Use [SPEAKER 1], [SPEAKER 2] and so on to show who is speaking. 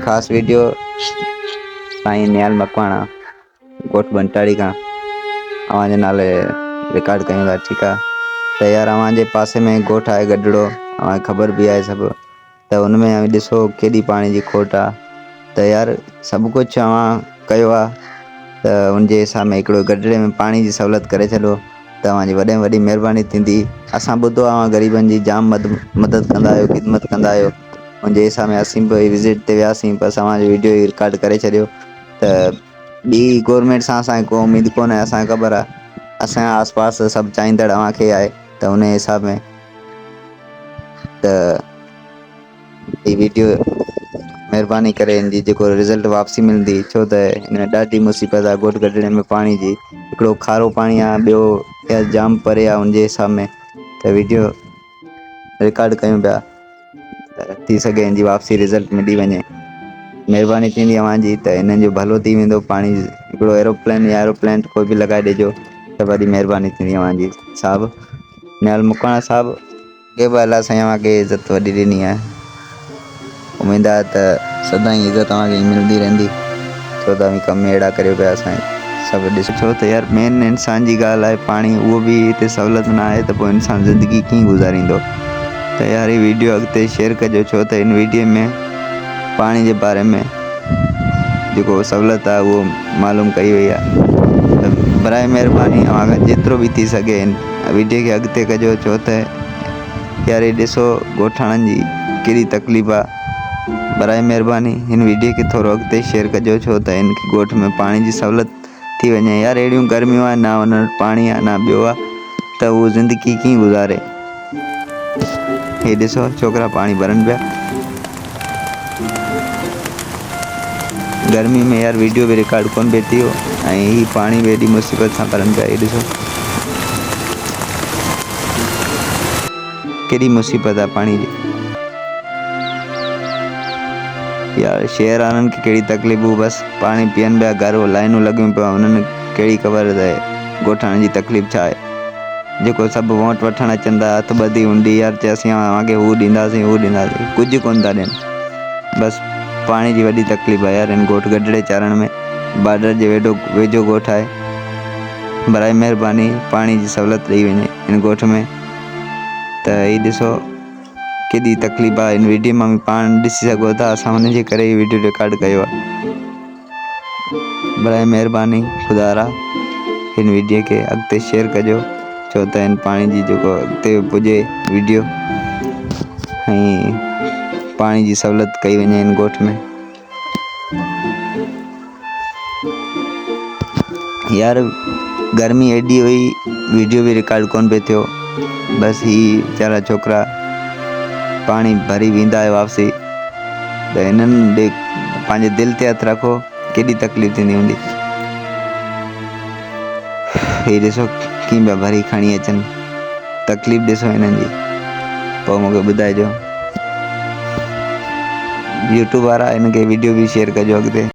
[SPEAKER 1] ख़ास वीडियो साईं निहाल मकवाणा ॻोठ बंटाड़ी खां अव्हां जे नाले रिकॉर्ड कयूं था। ठीकु आहे त यार अव्हां जे पासे में ॻोठ आहे गढड़ो, अव्हां ख़बर बि आहे सभु, त हुन में ॾिसो केॾी पाणी जी खोट आहे। त यार सभु कुझु अव्हां कयो आहे त उनजे हिसाब में हिकिड़ो गढड़े में पाणी जी सहूलियत करे छॾो, तव्हांजी वॾे में वॾी महिरबानी थींदी। असां ॿुधो आहे ग़रीबनि जी जाम मदद कंदा आहियो, ख़िदमत कंदा आहियो। उनजे हिसाब में असीं बि विज़िट ते वियासीं, बसि अव्हांजो वीडियो ई रिकॉर्ड करे छॾियो। त ॿी गवर्नमेंट सां असांखे को उमेदु कोन्हे, असांखे ख़बर आहे असांजे आस पास सभु चाहींदड़ अव्हांखे आहे। त उन हिसाब में त हीअ वीडियो महिरबानी करे हिन जी जेको रिज़ल्ट वापसी मिलंदी, छो त हिन में ॾाढी मुसीबत आहे ॻोठ गढड़े में पाणी जी। हिकिड़ो खारो पाणी आहे, ॿियो जाम परे आहे। उनजे हिसाब में त वीडियो रिकॉर्ड कयूं पिया त थी सघे हिन जी वापसी रिज़ल्ट मिली वञे। महिरबानी थींदी अव्हांजी, त हिननि जो भलो थी वेंदो। पाणी हिकिड़ो एरोप्लेन या एरोप्लेन कोई बि लॻाए ॾिजो त वॾी महिरबानी थींदी अव्हांजी। साहिबु निहाल मकवाणा साहिबु, के बि अलाह साईं अव्हांखे इज़त वॾी ॾिनी आहे। उमेदु आहे त सदाईं इज़त तव्हांखे मिलंदी रहंदी, छो त तव्हां कम अहिड़ा करियो पिया असांजे सभु ॾिसो। छो त यार मेन इंसान जी ॻाल्हि आहे पाणी, उहो बि हिते सहूलियत न आहे त पोइ इंसान ज़िंदगी कीअं गुज़ारींदो। त यार हीअ वीडियो अॻिते शेयर कजो, छो त हिन वीडियो में पाणी जे बारे में जेको सहूलियत आहे उहो मालूम कई वई आहे। त बराए महिरबानी अव्हां जेतिरो बि थी सघे हिन वीडियो खे अॻिते कजो, छो त यार हे ॾिसो ॻोठाणनि जी केॾी तकलीफ़ आहे। बराए महिरबानी हिन वीडियो खे थोरो अॻिते शेयर कजो, छो त हिन ॻोठ में पाणी जी सहूलियत थी वञे। यार अहिड़ियूं गर्मियूं आहे, न हुन वटि पाणी आहे न ॿियो आहे, त उहो ज़िंदगी कीअं गुज़ारे। हे ॾिसो छोकिरा पाणी भरनि पिया गर्मी में। यार वीडियो बि रिकॉर्ड कोन पियो थियो ऐं हीअ पाणी बि एॾी मुसीबत सां भरनि पिया। हे ॾिसो केॾी मुसीबत आहे पाणी जी। यार शहर वारनि खे कहिड़ी तकलीफ़ूं, बसि पाणी पीअनि पिया, घर लाइनूं लॻियूं पियूं, हुननि कहिड़ी ख़बर त ॻोठाणनि जी तकलीफ़ छा आहे। जेको सभु वोट वठणु अचनि था, हथ ॿधी हुंडी, यार चयोसीं अव्हांखे हू ॾींदासीं हू ॾींदासीं, कुझु कोन था ॾियनि। बसि पाणी जी वॾी तकलीफ़ आहे यार हिन ॻोठ गढड़े चाढ़ण में। बॉर्डर जे वेझो ॻोठ आहे। बराए महिरबानी पाणी जी सहूलियत ॾेई वञे हिन ॻोठ में। त हीअ ॾिसो केॾी तकलीफ़ आहे, हिन वीडियो मां बि पाण ॾिसी सघो था। असां हुनजे करे हीअ वीडियो रिकॉर्ड कयो आहे। बराए महिरबानी ख़ुदा हिन वीडियो खे अॻिते शेयर कजो, छो त हिन पाणी जी जेको अॻिते पुॼे वीडियो ऐं पाणी जी सहूलियत कई वञे हिन ॻोठ में। यार गर्मी एॾी हुई, वीडियो बि रिकॉर्ड कोन पियो थियो। बसि ही वीचारा छोकिरा पाणी भरी वेंदा आहे वापसी, त हिननि ॾे पंहिंजे दिलि ते हथु रखो, केॾी तकलीफ़ थींदी हूंदी। हीअ ॾिसो कीअं पिया भरी खणी अचनि, तकलीफ़ ॾिसो हिननि जी। पोइ मूंखे ॿुधाइजो। यूट्यूब वारा हिन खे वीडियो बि शेयर कजो अॻिते।